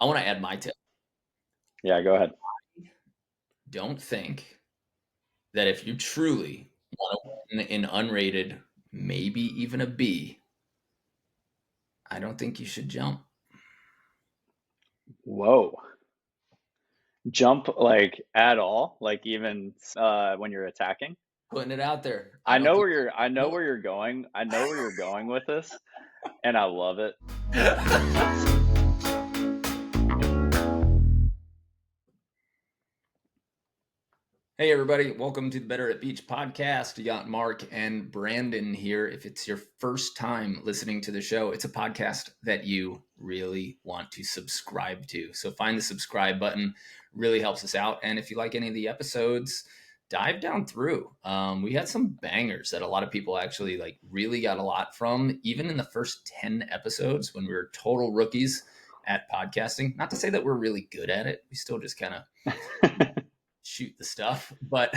I want to add my tip. Yeah, go ahead. Don't think that if you truly want to win an unrated, maybe even a B, I don't think you should jump. Whoa. Jump like at all, like even when you're attacking. Putting it out there. I don't think I know where you're going. I know where you're going with this, and I love it. Hey, everybody. Welcome to the Better at Beach podcast. You got Mark and Brandon here. If it's your first time listening to the show, it's a podcast that you really want to subscribe to. So find the subscribe button, really helps us out. And if you like any of the episodes, dive down through. We had some bangers that a lot of people actually really got a lot from, even in the first 10 episodes when we were total rookies at podcasting. Not to say that we're really good at it. We still just kind of shoot the stuff, but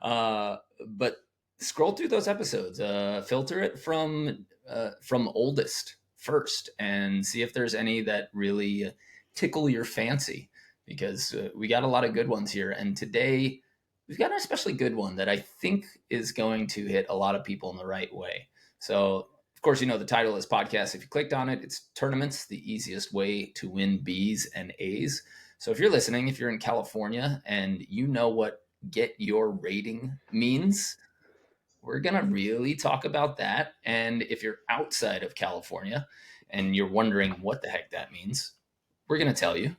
but scroll through those episodes, filter it from oldest first, and see if there's any that really tickle your fancy, because we got a lot of good ones here, and today we've got an especially good one that I think is going to hit a lot of people in the right way. So of course, the title is podcast. If you clicked on it, it's tournaments, the easiest way to win B's and A's. So if you're listening, if you're in California and you know what get your rating means, we're going to really talk about that. And if you're outside of California and you're wondering what the heck that means, we're going to tell you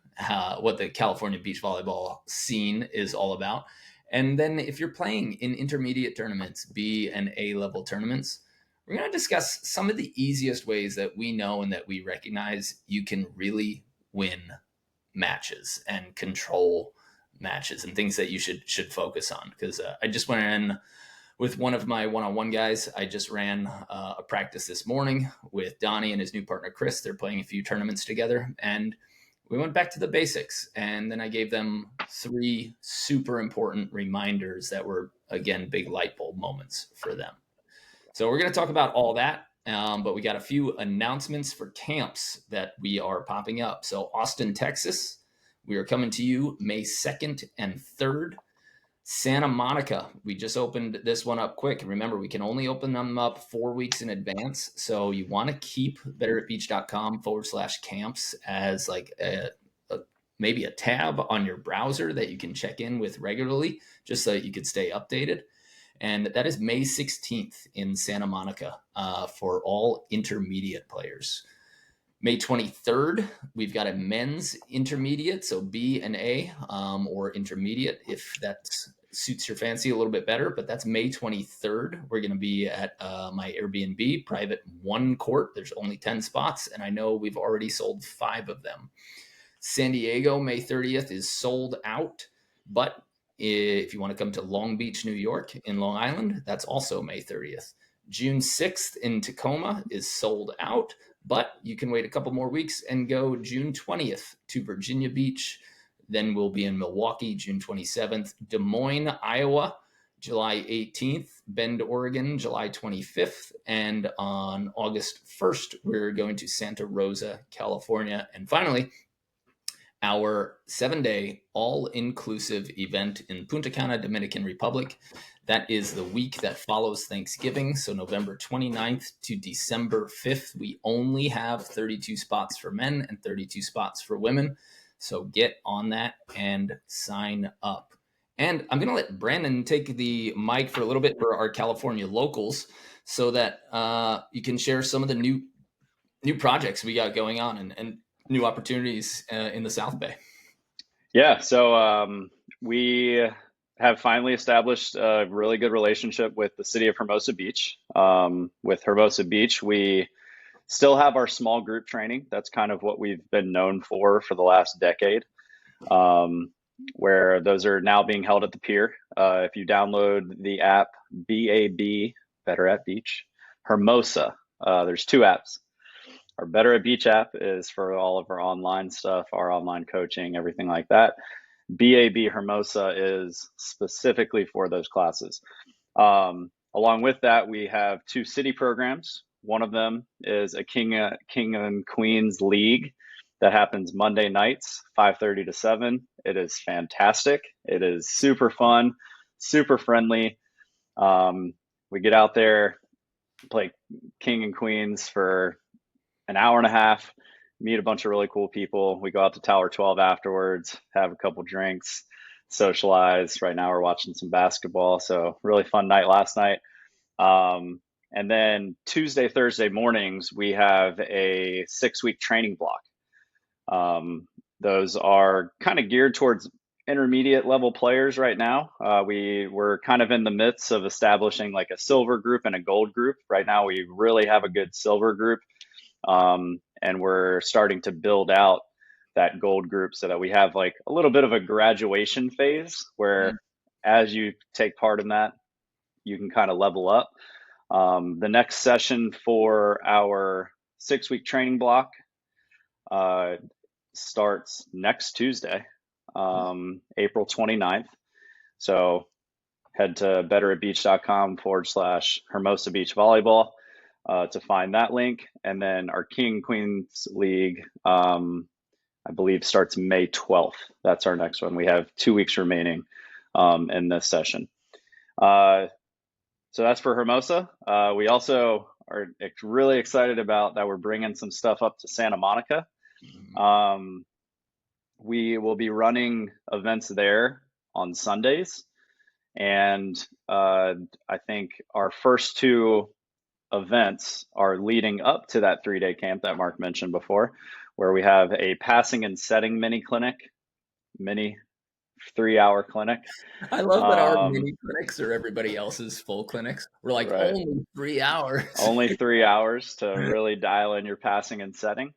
what the California beach volleyball scene is all about. And then if you're playing in intermediate tournaments, B and A level tournaments, we're going to discuss some of the easiest ways that we know and that we recognize you can really win matches and control matches and things that you should focus on. Because I just went in with one of my one-on-one guys. I just ran a practice this morning with Donnie and his new partner Chris. They're playing a few tournaments together, and we went back to the basics. And then I gave them 3 super important reminders that were, again, big light bulb moments for them. So we're going to talk about all that. But we got a few announcements for camps that we are popping up. So Austin, Texas, we are coming to you May 2nd and 3rd. Santa Monica, we just opened this one up quick. Remember, we can only open them up 4 weeks in advance. So you want to keep betteratbeach.com/camps as like maybe a tab on your browser that you can check in with regularly, just so that you could stay updated. And that is May 16th in Santa Monica for all intermediate players. May 23rd, we've got a men's intermediate, so B and A, or intermediate if that suits your fancy a little bit better. But that's May 23rd. We're going to be at my Airbnb, private 1 court. There's only 10 spots, and I know we've already sold 5 of them. San Diego, May 30th is sold out, but if you want to come to Long Beach, New York in Long Island, that's also May 30th. June 6th in Tacoma is sold out, but you can wait a couple more weeks and go June 20th to Virginia Beach. Then we'll be in Milwaukee, June 27th, Des Moines, Iowa, July 18th, Bend, Oregon, July 25th. And on August 1st, we're going to Santa Rosa, California. And finally, our 7-day all-inclusive event in Punta Cana, Dominican Republic. That is the week that follows Thanksgiving, so November 29th to December 5th. We only have 32 spots for men and 32 spots for women, so get on that and sign up. And I'm going to let Brandon take the mic for a little bit for our California locals, so that you can share some of the new projects we got going on and new opportunities in the South Bay. Yeah, so we have finally established a really good relationship with the city of Hermosa Beach. With Hermosa Beach, we still have our small group training. That's kind of what we've been known for the last decade, where those are now being held at the pier. If you download the app BAB, Better at Beach, Hermosa, there's 2 apps. Our Better at Beach app is for all of our online stuff, our online coaching, everything like that. BAB Hermosa is specifically for those classes. Along with that, we have 2 city programs. One of them is a King and Queens League. That happens Monday nights, 5:30 to 7. It is fantastic. It is super fun, super friendly. Um, we get out there, play king and queens for an hour and a half, meet a bunch of really cool people. We go out to Tower 12 afterwards, have a couple drinks, socialize. Right now we're watching some basketball, so really fun night last night. And then Tuesday, Thursday mornings, we have a 6 week training block. Those are kind of geared towards intermediate level players right now. We're kind of in the midst of establishing like a silver group and a gold group. Right now, we really have a good silver group, and we're starting to build out that gold group so that we have like a little bit of a graduation phase where, as you take part in that, you can kind of level up. The next session for our 6 week training block uh, starts next Tuesday, April 29th. So head to betteratbeach.com /Hermosa Beach Volleyball to find that link. And then our King and Queens League, I believe, starts May 12th. That's our next one. We have 2 weeks remaining in this session. So that's for Hermosa. We also are really excited about that. We're bringing some stuff up to Santa Monica. We will be running events there on Sundays. And I think our first two events are leading up to that 3-day camp that Mark mentioned before, where we have a passing and setting mini 3-hour clinic. I love that our mini clinics are everybody else's full clinics. We're like, Right. only 3 hours. Only 3 hours to really dial in your passing and setting.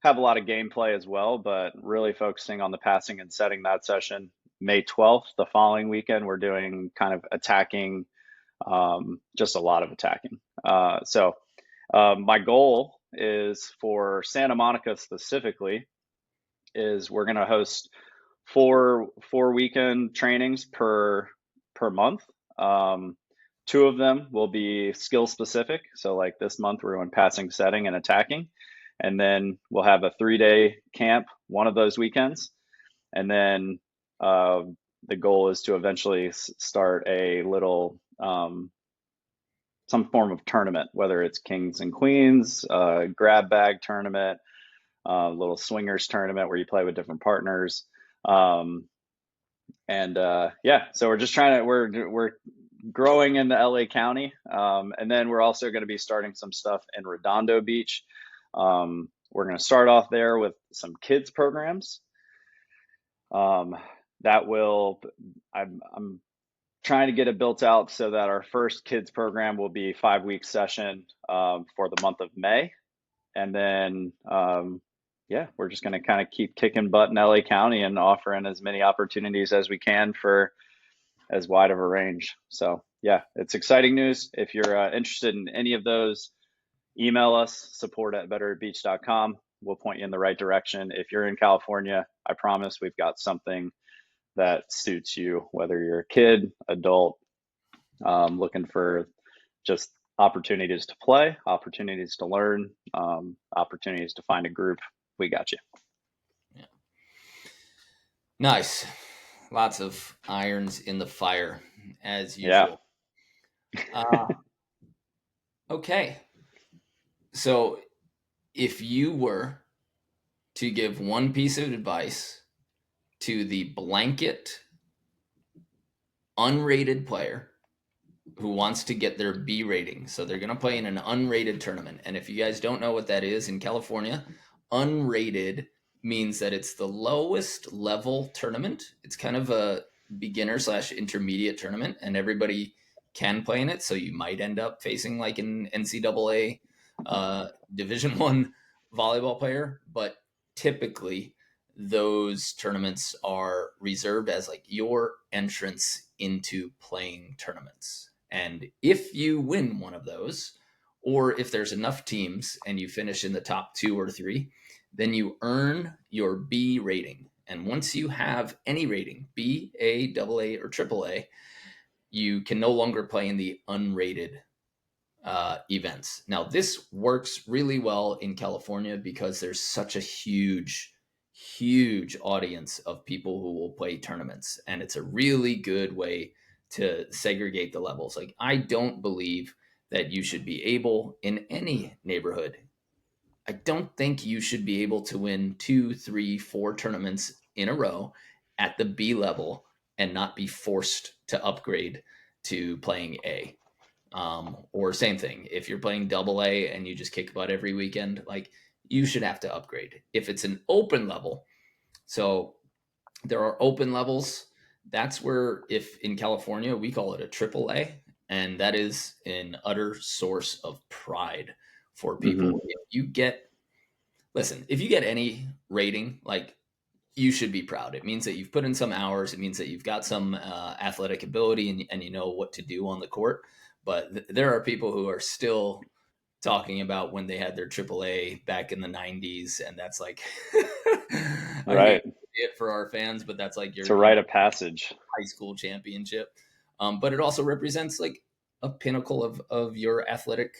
Have a lot of gameplay as well, but really focusing on the passing and setting that session. May 12th, the following weekend, we're doing kind of attacking, just a lot of attacking. My goal is for Santa Monica specifically is we're going to host four weekend trainings per month. 2 of them will be skill specific. So like this month, we're doing passing, setting, and attacking. And then we'll have a 3-day camp one of those weekends. And then the goal is to eventually start a little, some form of tournament, whether it's kings and queens, grab bag tournament, little swingers tournament where you play with different partners. So we're just trying to, we're growing in the LA County. And then we're also going to be starting some stuff in Redondo Beach. We're going to start off there with some kids programs. I'm trying to get it built out so that our first kids program will be 5-week session for the month of May. And then, we're just going to kind of keep kicking butt in LA County and offering as many opportunities as we can for as wide of a range. So yeah, it's exciting news. If you're interested in any of those, email us, support@betteratbeach.com. We'll point you in the right direction. If you're in California, I promise we've got something that suits you, whether you're a kid, adult, looking for just opportunities to play, opportunities to learn, opportunities to find a group. We got you. Yeah. Nice. Lots of irons in the fire, as usual. Yeah. Okay. So if you were to give one piece of advice to the blanket unrated player who wants to get their B rating, so they're going to play in an unrated tournament. And if you guys don't know what that is in California, unrated means that it's the lowest level tournament. It's kind of a beginner/intermediate tournament, and everybody can play in it. So you might end up facing like an NCAA Division I volleyball player, but typically those tournaments are reserved as like your entrance into playing tournaments. And if you win one of those, or if there's enough teams and you finish in the top 2 or 3, then you earn your B rating. And once you have any rating, B, A, AA, or AAA, you can no longer play in the unrated events. Now, this works really well in California because there's such a huge audience of people who will play tournaments, and it's a really good way to segregate the levels. Like, I don't believe that you should be able in any neighborhood. I don't think you should be able to win two, three, four tournaments in a row at the B level and not be forced to upgrade to playing A. Or same thing, if you're playing double A and you just kick butt every weekend, like, you should have to upgrade. If it's an open level, so there are open levels. That's where, if in California, we call it a triple A, and that is an utter source of pride for Hmm. people. If you get, listen, if you get any rating, like, you should be proud. It means that you've put in some hours. It means that you've got some athletic ability, and you know what to do on the court. But there are people who are still talking about when they had their AAA back in the 90s, and that's like, I hate Right. it for our fans, but that's like It's a your rite of passage. high school championship. But it also represents like a pinnacle of your athletic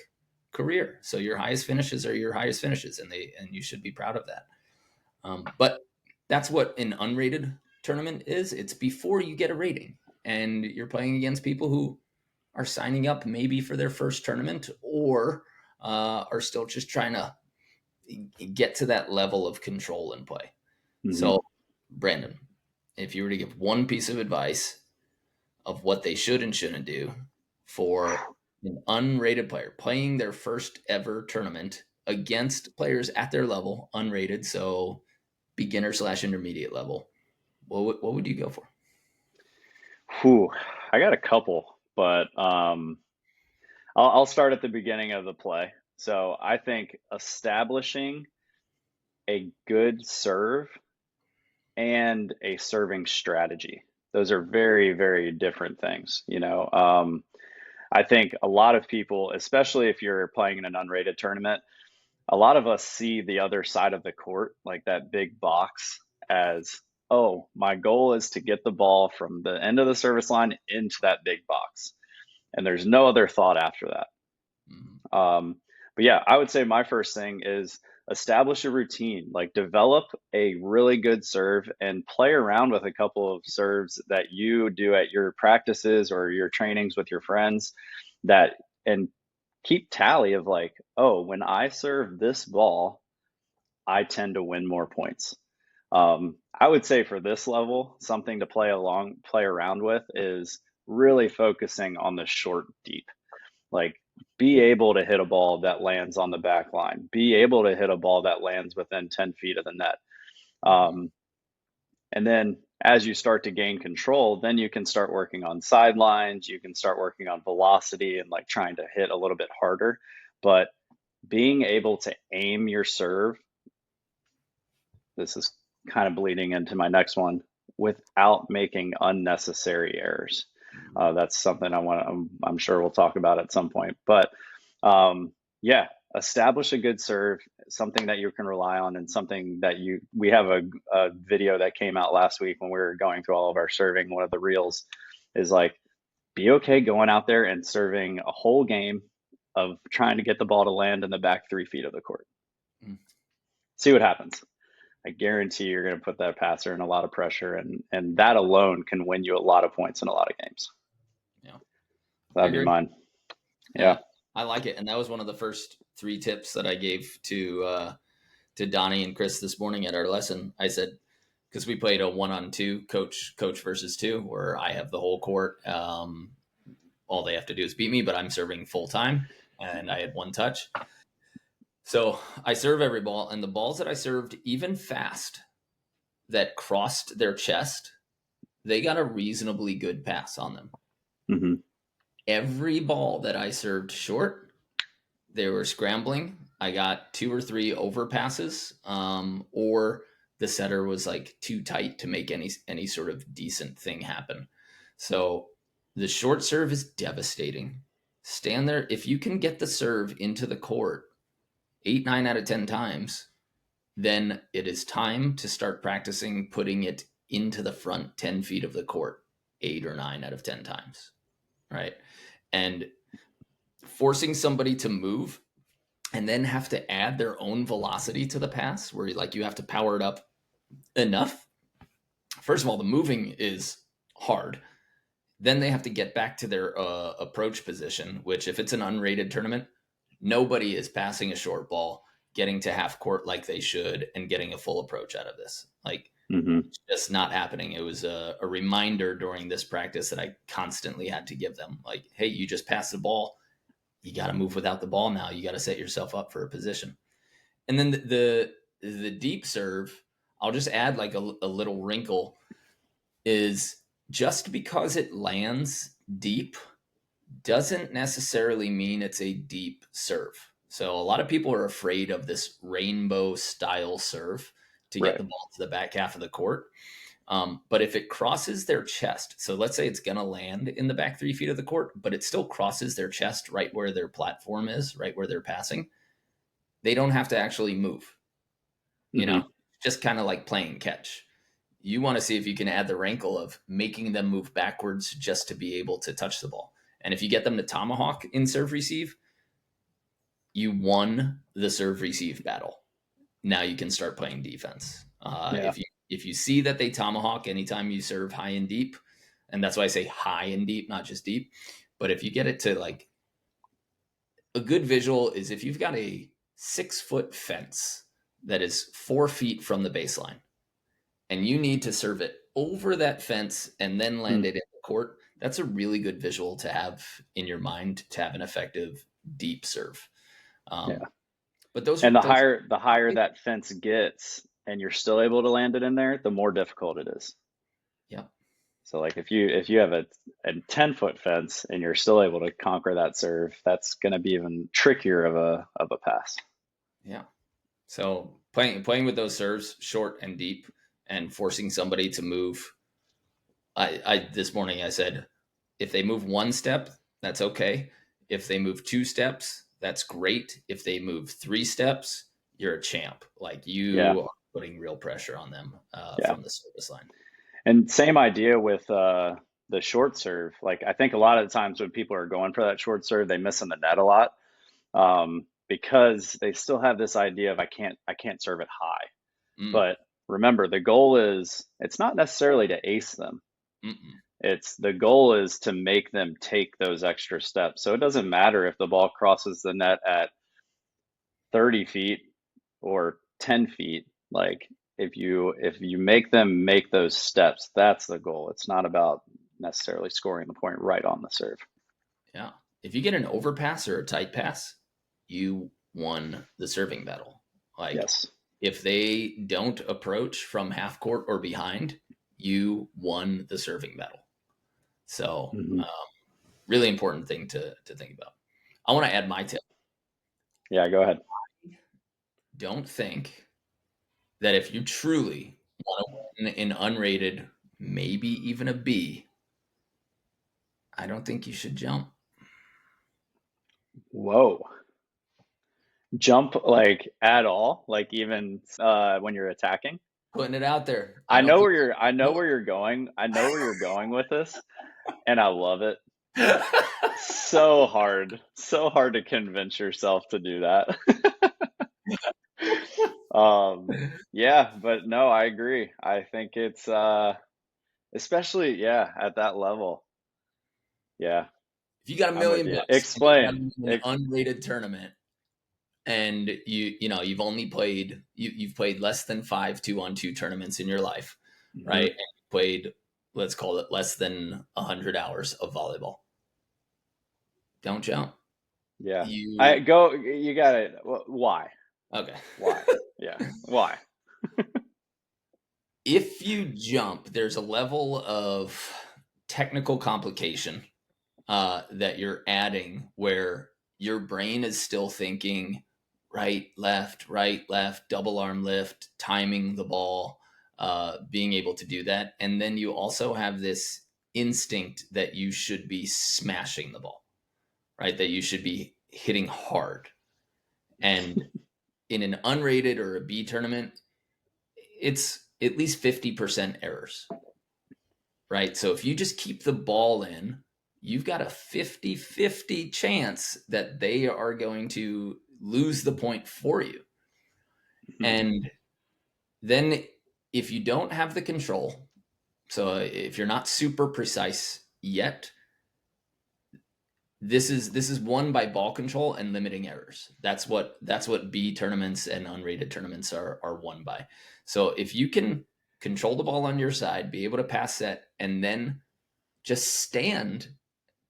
career. So your highest finishes are your highest finishes, and you should be proud of that. But that's what an unrated tournament is. It's before you get a rating, and you're playing against people who are signing up maybe for their first tournament, or are still just trying to get to that level of control and play. Hmm. So, Brandon, if you were to give one piece of advice of what they should and shouldn't do for an unrated player playing their first ever tournament against players at their level, unrated, so beginner slash intermediate level, what would you go for? Whew. I got a couple, but I'll start at the beginning of the play. So I think establishing a good serve and a serving strategy. Those are very, very different things. I think a lot of people, especially if you're playing in an unrated tournament, a lot of us see the other side of the court, like that big box, as, oh, my goal is to get the ball from the end of the service line into that big box. And there's no other thought after that. Mhm. But yeah, I would say my first thing is establish a routine, like develop a really good serve and play around with a couple of serves that you do at your practices or your trainings with your friends that and keep tally of like, oh, when I serve this ball, I tend to win more points. I would say for this level, something to play around with is really focusing on the short deep. Like, be able to hit a ball that lands on the back line, be able to hit a ball that lands within 10 feet of the net. Um, and then as you start to gain control, then you can start working on sidelines, you can start working on velocity and like trying to hit a little bit harder. But being able to aim your serve, this is kind of bleeding into my next one, without making unnecessary errors. That's something I'm sure we'll talk about at some point. But yeah, establish a good serve, something that you can rely on, and something that we have a video that came out last week when we were going through all of our serving. One of the reels is like, be okay going out there and serving a whole game of trying to get the ball to land in the back 3 feet of the court. Mm. See what happens. I guarantee you're going to put that passer in a lot of pressure, and that alone can win you a lot of points in a lot of games. Yeah, I That'd be agree. mine. Yeah, Yeah. I like it, and that was one of the first three tips that I gave to Donnie and Chris this morning at our lesson. I said, because we played a 1-on-2 coach versus two, where I have the whole court. All they have to do is beat me, but I'm serving full time, and I had one touch. So I serve every ball, and the balls that I served, even fast, that crossed their chest, they got a reasonably good pass on them. Hmm. Every ball that I served short, they were scrambling. I got two or three overpasses, or the setter was like too tight to make any sort of decent thing happen. So the short serve is devastating. Stand there. If you can get the serve into the court 8, 9 out of 10 times, then it is time to start practicing putting it into the front 10 feet of the court 8 or 9 out of 10 times. Right. And forcing somebody to move and then have to add their own velocity to the pass, where like you have to power it up enough. First of all, the moving is hard. Then they have to get back to their approach position, which, if it's an unrated tournament, nobody is passing a short ball, getting to half court like they should, and getting a full approach out of this. Like, Hmm. it's just not happening. It was a reminder during this practice that I constantly had to give them. Like, hey, you just passed the ball. You got to move without the ball now. You got to set yourself up for a position. And then the deep serve, I'll just add like a little wrinkle, is just because it lands deep doesn't necessarily mean it's a deep serve. So a lot of people are afraid of this rainbow style serve to get Right. the ball to the back half of the court. But if it crosses their chest, so let's say it's going to land in the back 3 feet of the court, but it still crosses their chest right where their platform is, right where they're passing, they don't have to actually move, you know, Hmm. just kind of like playing catch. You want to see if you can add the wrinkle of making them move backwards just to be able to touch the ball. And if you get them to tomahawk in serve receive, you won the serve receive battle. Now you can start playing defense. Yeah. If you see that they tomahawk anytime you serve high and deep, and that's why I say high and deep, not just deep. But if you get it to like, a good visual is if you've got a 6 foot fence that is 4 feet from the baseline, and you need to serve it over that fence and then land Mm. it in the court. That's a really good visual to have in your mind to have an effective deep serve. Um, Yeah. but those And those the higher that fence gets and you're still able to land it in there, the more difficult it is. yeah, So like if you have a 10-foot fence and you're still able to conquer that serve, that's going to be even trickier of a pass. yeah. So playing with those serves, short and deep, and forcing somebody to move. I this morning I said, if they move 1 step, that's okay. If they move 2 steps, that's great. If they move 3 steps, you're a champ. Like, Yeah. you are putting real pressure on them Yeah. from the service line. And same idea with the short serve. Like I think a lot of the times when people are going for that short serve, they miss in the net a lot, because they still have this idea of I can't serve it high. Mm, But remember, the goal is it's not necessarily to ace them. mm-mm. It's the goal is to make them take those extra steps. So it doesn't matter if the ball crosses the net at 30 feet or 10 feet. Like if you make them make those steps, that's the goal. It's not about necessarily scoring the point right on the serve. Yeah. If you get an overpass or a tight pass, you won the serving battle. Like, Yes. if they don't approach from half court or behind, you won the serving battle. So, Hmm. really important thing to think about. I want to add my tip. Yeah, go ahead. Don't think that if you truly want to win in unrated, maybe even a B, I don't think you should jump. Whoa. Jump like at all, like even when you're attacking. Putting it out there. I know people I know do where you're going. I know where you're going with this, and I love it. it. So hard to convince yourself to do that. Yeah, but no, I agree. I think it's especially, yeah, at that level. Yeah, If you got a I'm with million you. bucks and you got Explain. an unrated tournament, and you've only played you've played less than 5 2-on-2 tournaments in your life, right? Mhm. And you played, let's call it, less than 100 hours of volleyball. Don't jump. Yeah. I You go, you got it. Why? okay? Why? Yeah. Why? If you jump, there's a level of technical complication that you're adding where your brain is still thinking right, left, double arm lift, timing the ball, being able to do that. And then you also have this instinct that you should be smashing the ball, right? That you should be hitting hard. And in an unrated or a B tournament, it's at least 50% errors, right? So if you just keep the ball in, you've got a 50-50 chance that they are going to lose the point for you. Mhm. And then if you don't have the control, so if you're not super precise yet, this is won by ball control and limiting errors. That's what B tournaments and unrated tournaments are won by. So if you can control the ball on your side, be able to pass set, and then just stand,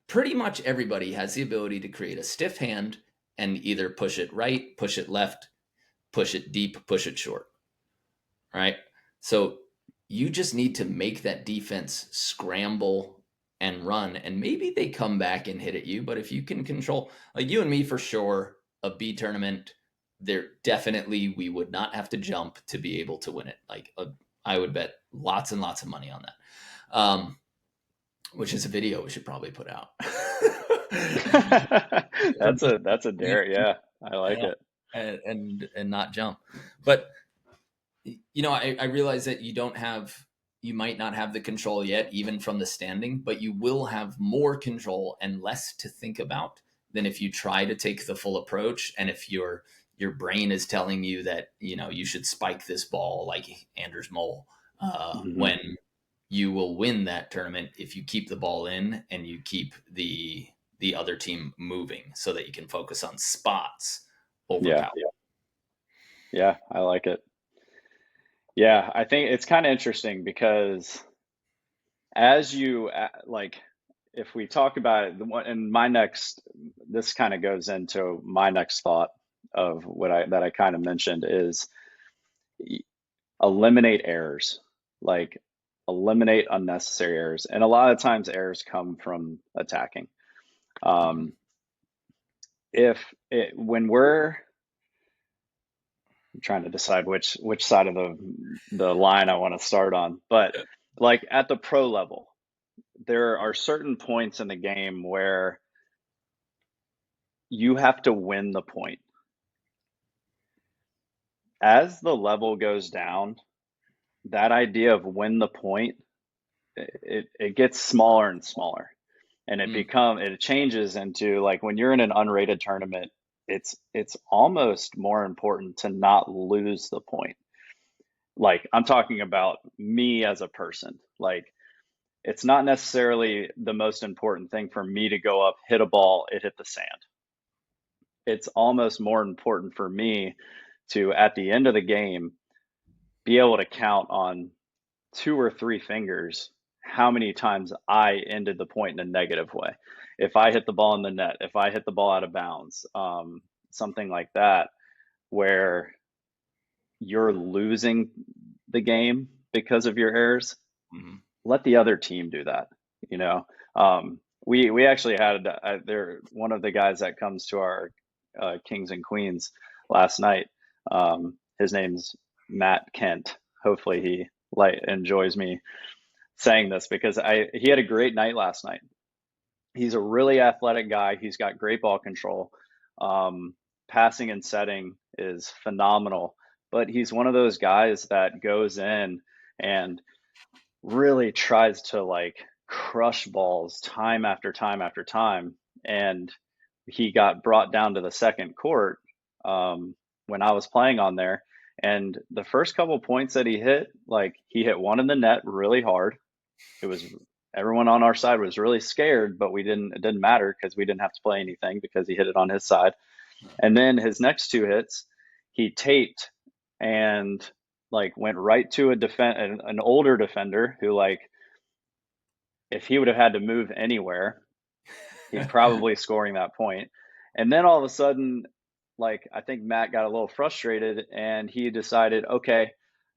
pretty much everybody has the ability to create a stiff hand and either push it right, push it left, push it deep, push it short. Right? So you just need to make that defense scramble and run, and maybe they come back and hit at you. But if you can control, like you and me for sure, a B tournament, there definitely we would not have to jump to be able to win it. I would bet lots and lots of money on that. Which is a video we should probably put out. That's a dare. Yeah, I like Yeah, it. and not jump. But I realize that you might not have the control yet, even from the standing, but you will have more control and less to think about than if you try to take the full approach. And if your brain is telling you that, you should spike this ball like Anders Mole, Hmm. when you will win that tournament if you keep the ball in and you keep the other team moving so that you can focus on spots over Yeah, power. yeah, I like it. Yeah, I think it's kind of interesting because as you like, if we talk about it, the one and my next, this kind of goes into my next thought of what I that I kind of mentioned is eliminate errors, like eliminate unnecessary errors, and a lot of times errors come from attacking. Mhm. Um, if it when we're I'm trying to decide which side of the line I want to start on, but like at the pro level, there are certain points in the game where you have to win the point. As the level goes down, that idea of win the point, it gets smaller and smaller. And Mm. it changes into like when you're in an unrated tournament, it's almost more important to not lose the point. Like I'm talking about me as a person. Like it's not necessarily the most important thing for me to go up, hit a ball, it hit the sand. It's almost more important for me to, at the end of the game, be able to count on two or three fingers how many times I ended the point in a negative way. If I hit the ball in the net, if I hit the ball out of bounds, something like that, where you're losing the game because of your errors, Mhm. let the other team do that. You know, we actually had there one of the guys that comes to our Kings and Queens last night. His name's Matt Kent. Hopefully he enjoys me saying this because I he had a great night last night. He's a really athletic guy. He's got great ball control. Passing and setting is phenomenal, but he's one of those guys that goes in and really tries to like crush balls time after time after time. And he got brought down to the second court when I was playing on there. And the first couple points that he hit, like he hit one in the net really hard. It was everyone on our side was really scared, but it didn't matter because we didn't have to play anything because he hit it on his side. And then his next two hits, he taped and like went right to an older defender who like if he would have had to move anywhere, he's probably scoring that point. And then all of a sudden, like I think Matt got a little frustrated and he decided, okay,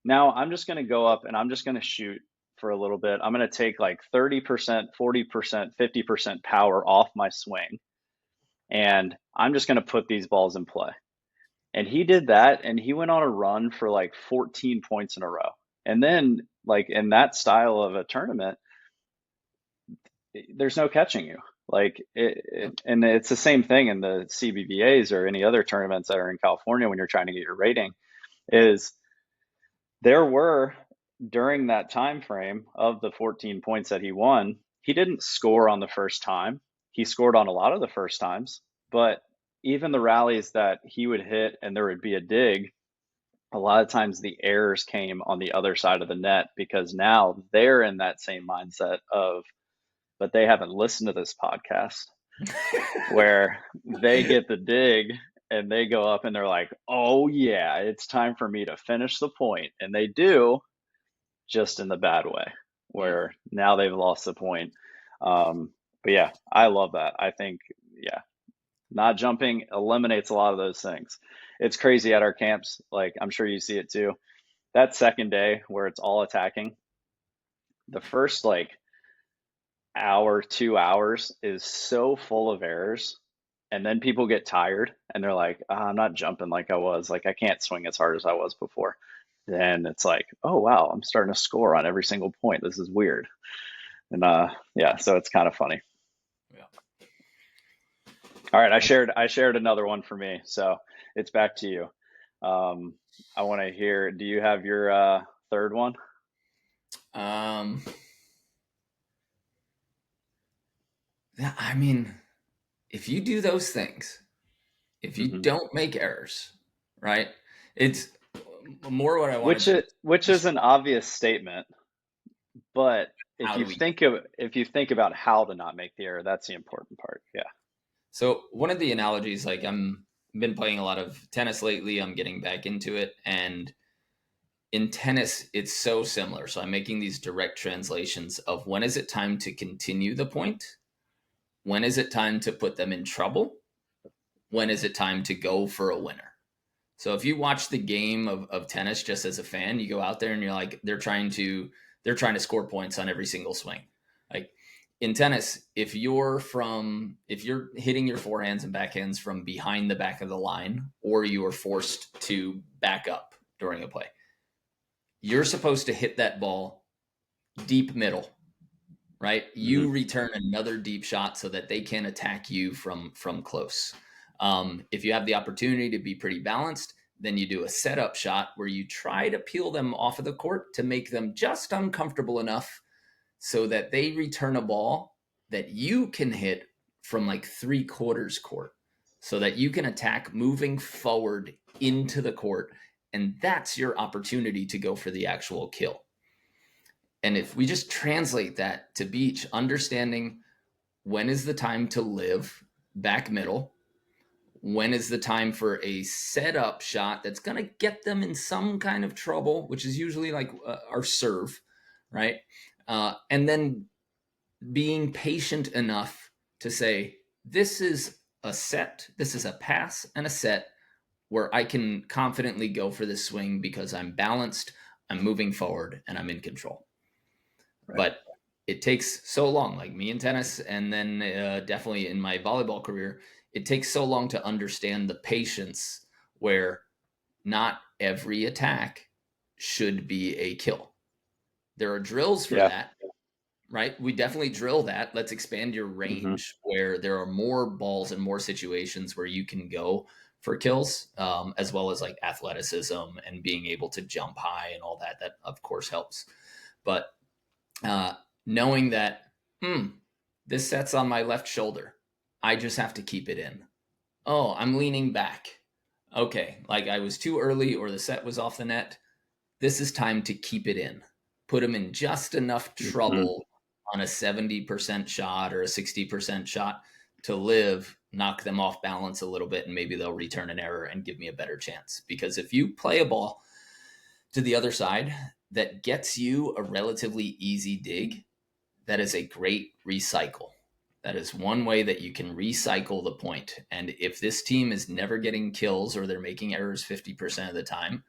now I'm just going to go up and I'm just going to shoot for a little bit. I'm going to take like 30%, 40%, 50% power off my swing and I'm just going to put these balls in play. And he did that and he went on a run for like 14 points in a row. And then like in that style of a tournament, there's no catching you. And it's the same thing in the CBVAs or any other tournaments that are in California when you're trying to get your rating. Is there were during that time frame of the 14 points that he won, he didn't score on the first time. He scored on a lot of the first times, but even the rallies that he would hit and there would be a dig, a lot of times the errors came on the other side of the net because now they're in that same mindset of, but they haven't listened to this podcast where they get the dig and they go up and they're like, oh yeah, it's time for me to finish the point. And they do, just in the bad way, Mm. where now they've lost the point. But yeah, I love that. I think, yeah, not jumping eliminates a lot of those things. It's crazy at our camps. Like, I'm sure you see it too. That second day where it's all attacking, the first like hour, 2 hours is so full of errors. And then people get tired and they're like, I'm not jumping like I was. Like, I can't swing as hard as I was before. Then it's like, oh, wow, I'm starting to score on every single point. This is weird. And yeah, so it's kind of funny. Yeah. All right, I shared another one for me. So it's back to you. Um, I want to hear, do you have your third one? Um, yeah, I mean, if you do those things, if you Hmm. don't make errors, right? It's more what I wanted Which to which is an obvious statement, but how do we do if you think about how to not make the error, that's the important part. Yeah. So one of the analogies, like I'm been playing a lot of tennis lately. I'm getting back into it, and in tennis, it's so similar. So I'm making these direct translations of when is it time to continue the point, when is it time to put them in trouble, when is it time to go for a winner. So if you watch the game of tennis just as a fan, you go out there and you're like, they're trying to score points on every single swing. Like in tennis, if you're hitting your forehands and backhands from behind the back of the line, or you are forced to back up during a play, you're supposed to hit that ball deep middle, right? Hmm. You return another deep shot so that they can attack you from close. If you have the opportunity to be pretty balanced, then you do a setup shot where you try to peel them off of the court to make them just uncomfortable enough so that they return a ball that you can hit from like 3/4 court so that you can attack moving forward into the court. And that's your opportunity to go for the actual kill. And if we just translate that to beach, understanding when is the time to live back middle, when is the time for a setup shot that's going to get them in some kind of trouble, which is usually like our serve, right? And then being patient enough to say, this is a set, this is a pass and a set where I can confidently go for this swing because I'm balanced, I'm moving forward, and I'm in control. Right. But it takes so long, like me in tennis, and then definitely in my volleyball career, it takes so long to understand the patience where not every attack should be a kill. There are drills for Yeah. that, right? We definitely drill that. Let's expand your Hmm. range where there are more balls and more situations where you can go for kills, as well as like athleticism and being able to jump high and all that. That, of course, helps. But uh, knowing that, hmm, this set's on my left shoulder. I just have to keep it in. Oh, I'm leaning back. Okay, like I was too early or the set was off the net. This is time to keep it in. Put them in just enough Hmm. trouble on a 70% shot or a 60% shot to live, knock them off balance a little bit, and maybe they'll return an error and give me a better chance. Because if you play a ball to the other side that gets you a relatively easy dig, that is a great recycle. That is one way that you can recycle the point. And if this team is never getting kills or they're making errors 50% of the time,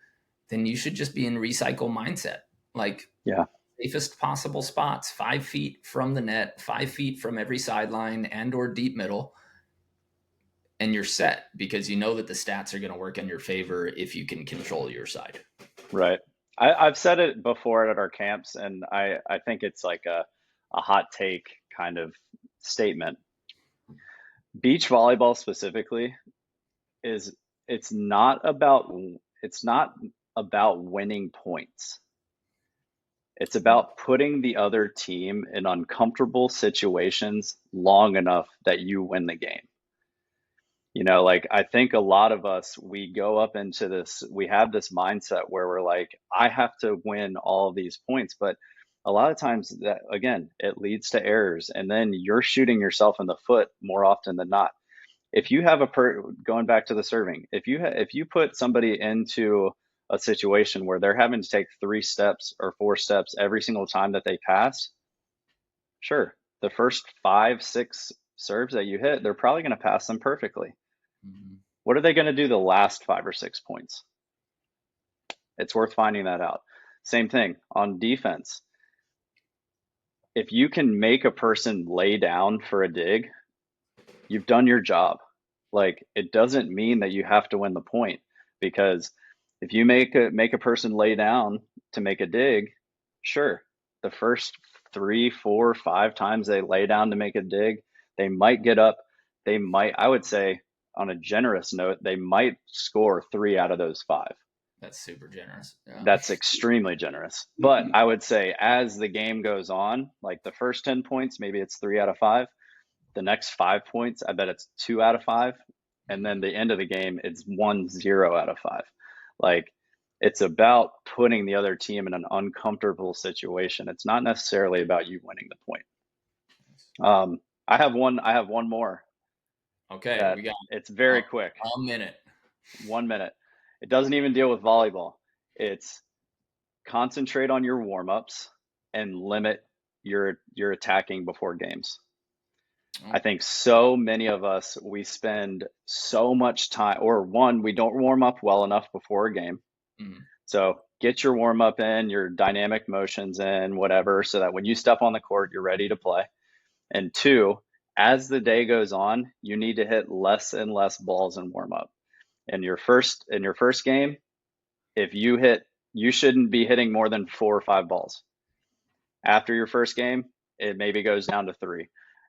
then you should just be in recycle mindset. Like Yeah. safest possible spots, 5 feet from the net, 5 feet from every sideline and or deep middle, and you're set because you know that the stats are going to work in your favor if you can control your side. Right. I've said it before at our camps, and I think it's like a hot take kind of statement. Beach volleyball specifically is it's not about it's not about winning points. It's about putting the other team in uncomfortable situations long enough that you win the game. Like I think a lot of us, we go up into this, we have this mindset where we're like, I have to win all of these points. But a lot of times that, again, it leads to errors. And then you're shooting yourself in the foot more often than not. If you have going back to the serving, if you put somebody into a situation where they're having to take 3 steps or 4 steps every single time that they pass, sure, the first 5, 6 serves that you hit, they're probably going to pass them perfectly. Mhm. What are they going to do the last 5 or 6 points? It's worth finding that out. Same thing on defense. If you can make a person lay down for a dig, you've done your job. Like it doesn't mean that you have to win the point, because if you make a person lay down to make a dig, sure, the first 3, 4, 5 times they lay down to make a dig, they might get up. They might, I would say, on a generous note, they might score 3 out of those 5. That's super generous. Yeah. That's extremely generous. But I would say as the game goes on, like the first 10 points, maybe it's 3 out of 5. The next 5 points, I bet it's 2 out of 5. And then the end of the game, it's 1 0 out of 5. Like it's about putting the other team in an uncomfortable situation. It's not necessarily about you winning the point. I have one more Okay, that we got it's very quick. a minute. 1 minute. It doesn't even deal with volleyball. It's concentrate on your warm-ups and limit your attacking before games. I think so many of us, we spend so much time, or one, we don't warm up well enough before a game. Mhm. So get your warm up in, your dynamic motions in, whatever, so that when you step on the court, you're ready to play. And two, as the day goes on, you need to hit less and less balls in warm up. In your first game, if you shouldn't be hitting more than 4 or 5 balls. After your first game, it maybe goes down to 3.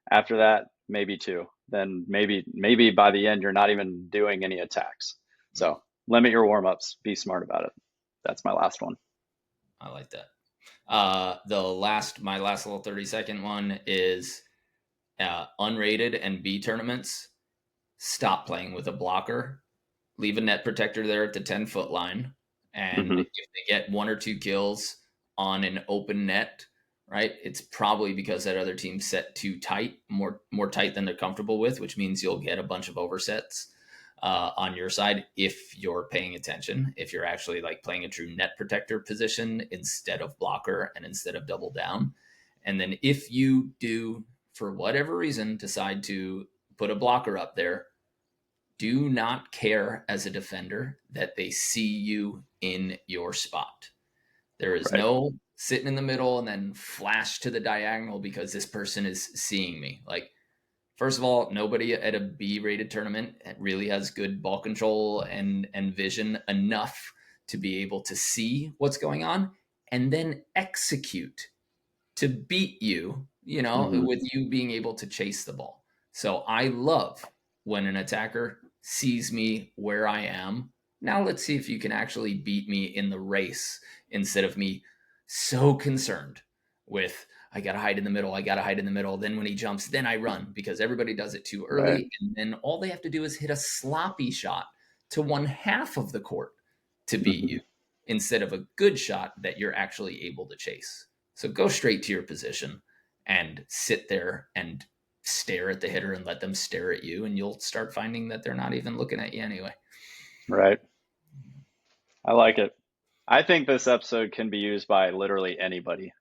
After that, maybe 2. Then maybe by the end, you're not even doing any attacks. So limit your warm-ups. Be smart about it. That's my last one. I like that. My last little 30-second one is unrated and B tournaments. Stop playing with a blocker. Leave a net protector there at the 10-foot line. And Mm-hmm. if they get 1 or 2 kills on an open net, right, it's probably because that other team set too tight, more tight than they're comfortable with, which means you'll get a bunch of oversets on your side if you're paying attention, if you're actually like playing a true net protector position instead of blocker and instead of double down. And then if you do, for whatever reason, decide to put a blocker up there, do not care as a defender that they see you in your spot. There is Right. no sitting in the middle and then flash to the diagonal because this person is seeing me. Like, first of all, nobody at a B-rated tournament really has good ball control and vision enough to be able to see what's going on and then execute to beat you, Mm-hmm. with you being able to chase the ball. So I love when an attacker sees me where I am. Now let's see if you can actually beat me in the race instead of me so concerned with I gotta hide in the middle. I gotta hide in the middle. Then when he jumps, then I run because everybody does it too Right. early. And then all they have to do is hit a sloppy shot to one half of the court to beat Mm-hmm. you instead of a good shot that you're actually able to chase. So go straight to your position and sit there and stare at the hitter and let them stare at you. And you'll start finding that they're not even looking at you anyway. Right. I like it. I think this episode can be used by literally anybody.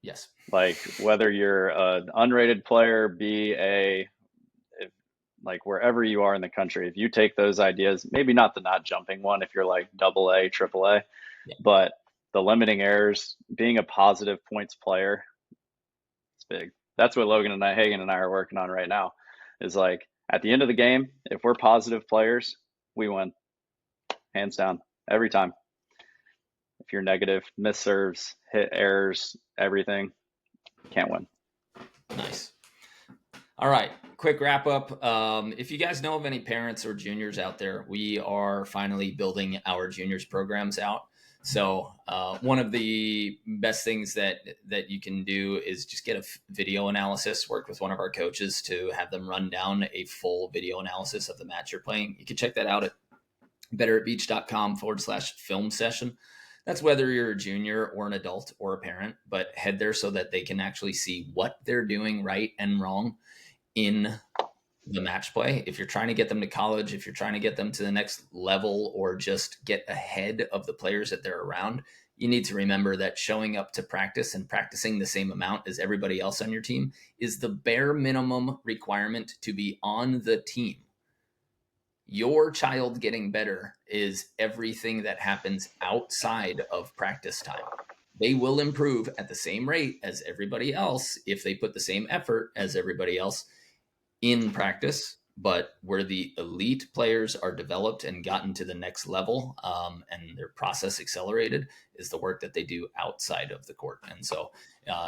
Yes. Like whether you're an unrated player, if, like wherever you are in the country, if you take those ideas, maybe not the not jumping one if you're like double A, triple A, Yeah. but the limiting errors, being a positive points player, it's big. That's what Hagen and I are working on right now. Is like at the end of the game, if we're positive players, we win, hands down, every time. If you're negative, miss serves, hit errors, everything, can't win. Nice. All right, quick wrap up. If you guys know of any parents or juniors out there, we are finally building our juniors programs out. So one of the best things that you can do is just get a video analysis. Work with one of our coaches to have them run down a full video analysis of the match you're playing. You can check that out at betteratbeach.com/film session. That's whether you're a junior or an adult or a parent, but head there so that they can actually see what they're doing right and wrong in the match play. If you're trying to get them to college, if you're trying to get them to the next level, or just get ahead of the players that they're around, you need to remember that showing up to practice and practicing the same amount as everybody else on your team is the bare minimum requirement to be on the team. Your child getting better is everything that happens outside of practice time. They will improve at the same rate as everybody else if they put the same effort as everybody else in practice, but where the elite players are developed and gotten to the next level, and their process accelerated, is the work that they do outside of the court. And so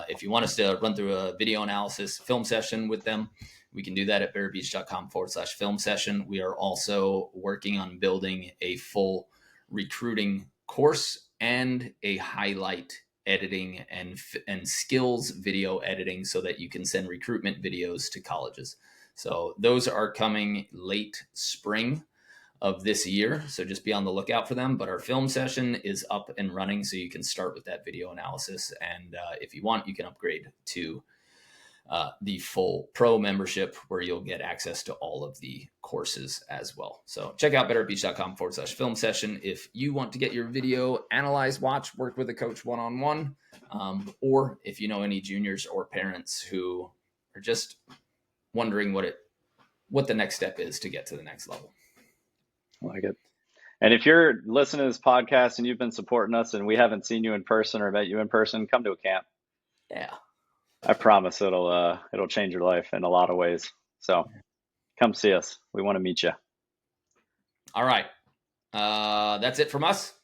if you want us to run through a video analysis film session with them, we can do that at bearbeach.com/film session. We are also working on building a full recruiting course and a highlight editing and skills video editing so that you can send recruitment videos to colleges. So those are coming late spring of this year. So just be on the lookout for them. But our film session is up and running, so you can start with that video analysis. And if you want, you can upgrade to the full pro membership, where you'll get access to all of the courses as well. So check out betteratbeach.com/film session if you want to get your video analyzed, watch, work with a coach one-on-one, or if you know any juniors or parents who are just wondering what the next step is to get to the next level. I like it. And if you're listening to this podcast and you've been supporting us and we haven't seen you in person or met you in person, come to a camp. Yeah. I promise it'll change your life in a lot of ways. So come see us. We want to meet you. All right. That's it from us.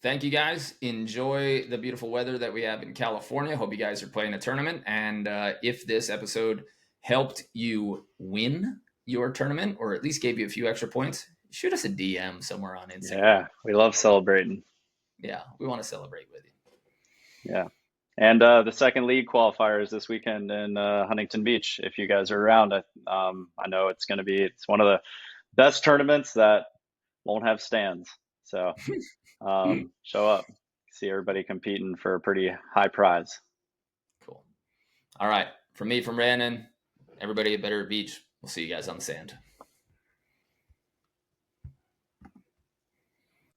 Thank you, guys. Enjoy the beautiful weather that we have in California. Hope you guys are playing a tournament. And if this episode helped you win your tournament, or at least gave you a few extra points, shoot us a DM somewhere on Instagram. Yeah, we love celebrating. Yeah, we want to celebrate with you. Yeah. And the second league qualifier is this weekend in Huntington Beach. If you guys are around, I know it's one of the best tournaments that won't have stands. So show up, see everybody competing for a pretty high prize. Cool. All right. From me, from Brandon, everybody at Better Beach. We'll see you guys on the sand.